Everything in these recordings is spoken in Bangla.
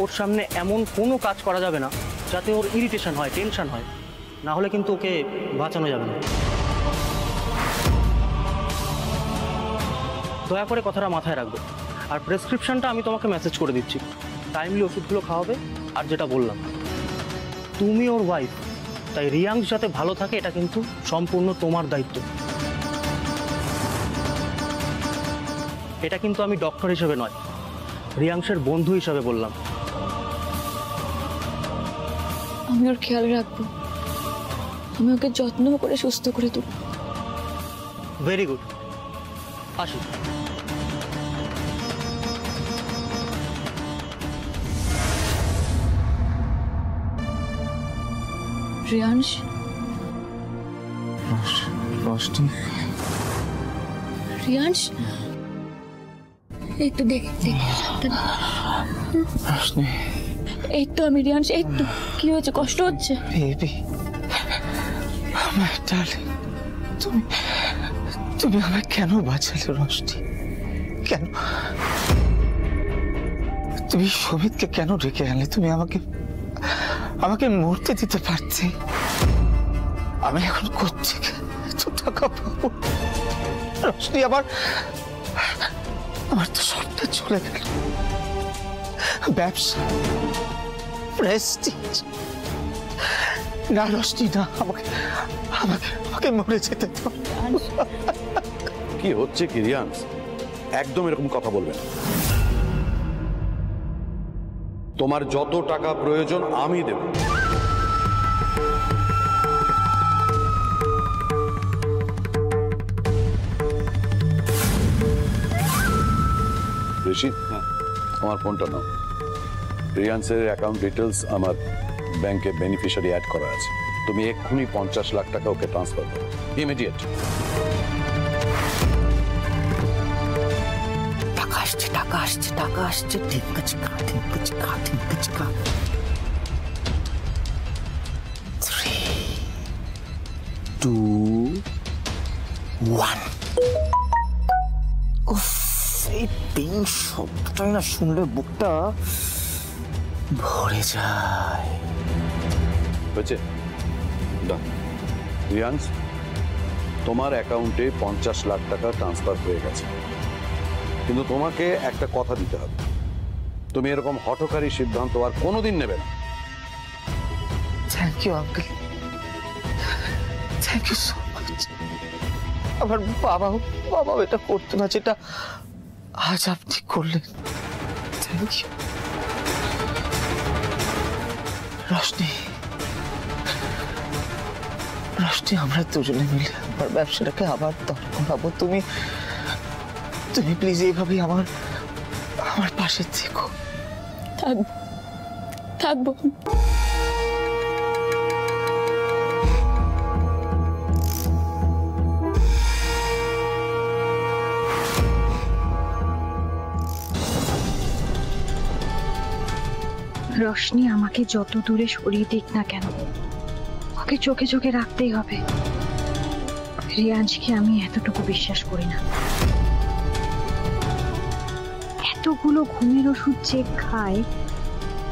ওর সামনে এমন কোনো কাজ করা যাবে না যাতে ওর ইরিটেশন হয়, টেনশন হয়, না হলে কিন্তু ওকে বাঁচানো যাবে না। দয়া করে কথাটা মাথায় রাখবে। আর প্রেসক্রিপশনটা আমি তোমাকে মেসেজ করে দিচ্ছি, টাইমলি ওষুধগুলো খাওয়াবে। আর যেটা বললাম, তুমি ওর ওয়াইফ, তাই রিয়াংশ যাতে ভালো থাকে এটা কিন্তু সম্পূর্ণ তোমার দায়িত্ব। এটা কিন্তু আমি ডক্টর হিসেবে নয়, রিয়াংশের বন্ধু হিসেবে বললাম। আমি ওর খেয়াল রাখবো, আমি ওকে যত্ন করে সুস্থ করে তুলব। ভেরি গুড, আসি। রিয়াংশ, রোশনি, রিয়াংশ, এই তো দেখ দেখ, রোশনি, এই তো আমি রিয়াংশ, এই তো। কি হয়েছে, কষ্ট হচ্ছে? বেবি, আমার ডার্লিং, তুমি আমায় কেন বাঁচালে রোশনি? কেন তুমি সুমিতকে কেন ডেকে আনলে? তুমি আমাকে মরতে দিতে পারতে। আমি এখন করছি এত টাকা পাবো রোশনি? আমার তো সবটা চলে গেল। ব্যবসা, প্রেস্টিজ, না রোশনি না, আমাকে মরে যেতে দাও। কি হচ্ছে কি রিয়াংশ? একদম এরকম কথা বলবে না। তোমার যত টাকা প্রয়োজন আমি দেব। ঋষি, আমার ফোনটা নাও। রিয়াংশের অ্যাকাউন্ট ডিটেলস আমার ব্যাংকে বেনিফিশিয়ারি অ্যাড করা আছে। তুমি এক্ষুনি 50 লাখ টাকা ওকে ট্রান্সফার করো, ইমিডিয়েট। টাকা আসছে, ঠিক আছে, 3, 2, 1। উফ, এই পিং শব্দটাই না শুনলে বুকটা ভরে যায়। হয়েছে? রিয়াংশ, তোমার অ্যাকাউন্টে 50 লাখ টাকা ট্রান্সফার হয়ে গেছে, কিন্তু তোমাকে একটা কথা দিতে হবে। তুমি এরকম হঠকারী সিদ্ধান্ত আর কোনোদিন নেবে না। Thank you uncle, thank you so much. আমার বাবা এটা করতো না যেটা আজ আপনি করলেন। Thank you Roshni. আমরা দুজনে মিলে আমার ব্যবসাটাকে আবার দাঁড় করাবো। তুমি প্লিজ এইভাবেই আমার পাশে থেকো। থাকবো। রোশনি আমাকে যত দূরে সরিয়ে দিক না কেন, ওকে চোখে চোখে রাখতেই হবে। রিয়াংশকে আমি এতটুকু বিশ্বাস করি না। এতগুলো ঘুমের ওষুধ যে খায়,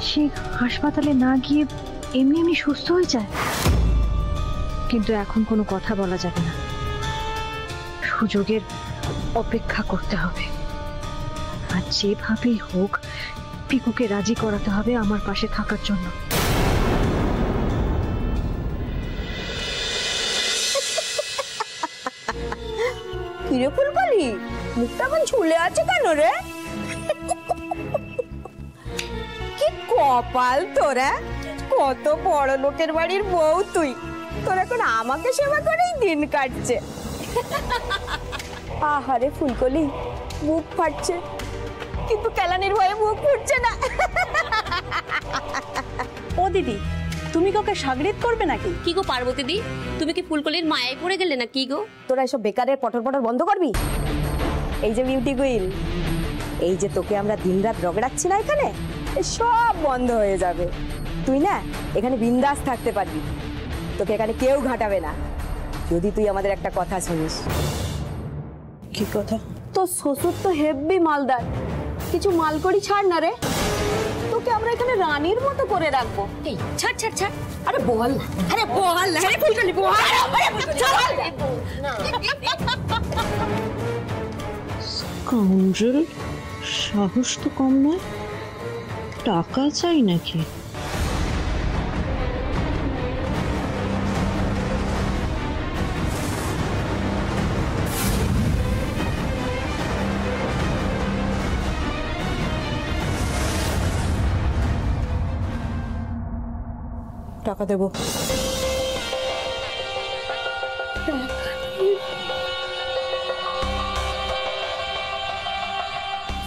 সে হাসপাতালে না গিয়ে এমনি সুস্থ হয়ে যায়। কিন্তু এখন কোনো কথা বলা যাবে না, সুযোগের অপেক্ষা করতে হবে। আর যেভাবেই হোক পিকুকে রাজি করাতে হবে আমার পাশে থাকার জন্য। কিরে ফুলকলি, মুখটা এখন ঝুলে আছে কেন রে? কি কপাল তোরা, কত বড় লোকের বাড়ির বউ তুই। তোর এখন আমাকে সেবা করেই দিন কাটছে। আহারে ফুলকলি, মুখ ফাটছে, কিন্তু কেলানির ভয়ে মুখ ফুটছে না। ও দিদি, তুমি কাউকে সাগরিত করবে নাকি? কি গো পার্বতী দি, তুমি কি ফুলকলির মায়ায় পড়ে গেলে না কি গো? তোরা এসব বেকারের পটর বন্ধ করবি। এই যে বিউটি কুইন, এই যে তোকে আমরা দিনরাত রগড়াচ্ছি না এখানে, সব বন্ধ হয়ে যাবে। তুই না এখানে বিন্দাস থাকতে পারবি, তোকে এখানে কেউ ঘাটাবে না, যদি তুই আমাদের একটা কথা শুনিস। কি কথা? তোর শ্বশুর তো হেব্বি মালদার, কিছু মাল করি ছাড় না রে। তোকে আমরা এখানে রানীর মতো করে রাখবো। এই ছাড় ছাড় ছাড়। আরে বল না, আরে বল না, আরে ফুলকলি বল, কাউন্সিল সাহস তো কম নয়, টাকা চাই নাকি? টাকা দেবো।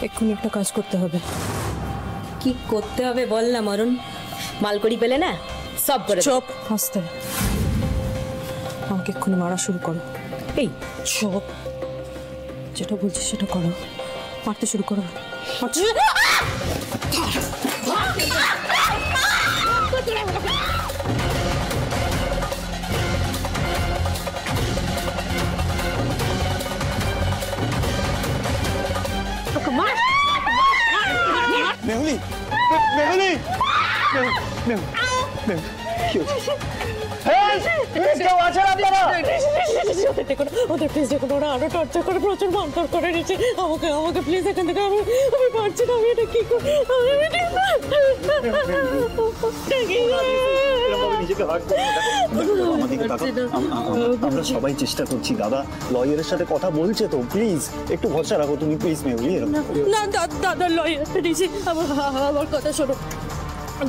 এক্ষুনি একটা কাজ করতে হবে। কি করতে হবে বল না মরণ, মালকড়ি পেলে না সব করে দেব। চুপ, হাসতে আমাকে এক্ষুনি মারা শুরু করো। এই চুপ, যেটা বলছি সেটা করো, মারতে শুরু করো। মেহুলি, মেহুলি, কি হচ্ছে? কেউ আছেন আপনারা? ওদের প্লিজ দেখুন, ওরা আরো টর্চার করে, প্রচুর মারধর করে নিচ্ছে আমাকে। আমাকে প্লিজ এখান থেকে, আমি পারছি না, আমি এটা কি করি? আমরা সবাই চেষ্টা করছি দাদা, লয়ারের সাথে কথা বলছে তো, প্লিজ একটু ভরসা রাখো তুমি, প্লিজ মেহুলি। না দাদা লয়ার দিয়েছি, আমার কথা শোনো।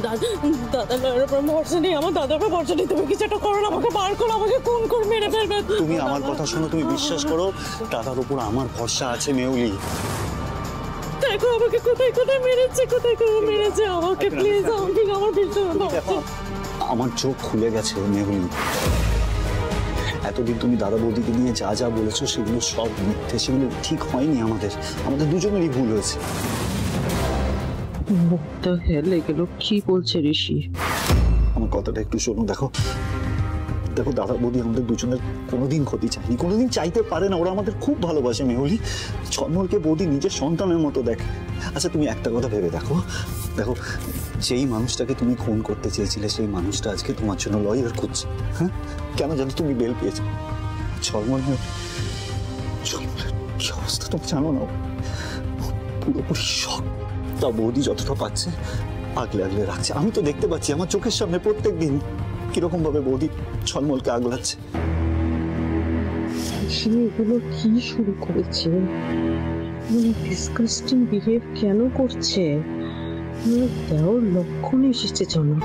দাদা লয়ারের উপর ভরসা নেই, আমার দাদার উপর ভরসা নেই। তুমি কিছু একটা করো না, আমাকে বার করো, আমাকে খুন করে মেরে ফেলবে। তুমি আমার কথা শোনো, তুমি বিশ্বাস করো, দাদার উপর আমার ভরসা আছে মেহুলি। দেখো আমাকে কোথায় কোথায় মেরেছে, কোথায় কোথায় মেরেছে আমাকে, প্লিজ আমাকে, আমার বিশ্বাস। আমার চোখ খুলে গেছে মেহুলি। এতদিন তুমি দাদা বৌদিকে নিয়ে যা যা বলেছো সেগুলো সব মিথ্যে, সেগুলো ঠিক হয়নি। আমাদের দুজনেরই ভুল হয়েছে। মুখটা হেলে গেল, কি বলছে ঋষি? আমার কথাটা একটু শোনো। দেখো দেখো, দাদা বৌদি আমাদের দুজনের কোনোদিন ক্ষতি চায়নি, কোনোদিন চাইতে পারে না। ওরা আমাদের খুব ভালোবাসে মেহুলি। ছলমলকে বৌদি নিজের সন্তানের মতো দেখে। আচ্ছা তুমি একটা কথা ভেবে দেখো, দেখো যেই মানুষটাকে তুমি খুন করতে চেয়েছিলে সেই মানুষটা আজকে তোমার জন্য লয়ার খুঁজছে। হ্যাঁ, কেন জানো তুমি বেল পেয়েছো? ছলমলের কি অবস্থা তুমি জানো না, পুরোপুরি শখ। তা বৌদি যতটা পাচ্ছে আগলে আগলে রাখছে। আমি তো দেখতে পাচ্ছি আমার চোখের সামনে প্রত্যেক দিন কিরকম ভাবে বৌদি ছলমলকে আগলাচ্ছে। এগুলো কি শুরু করেছে? ডিসকাস্টিং বিহেভ কেন করছে? দেওয়ার লক্ষণ এসেছে জানো।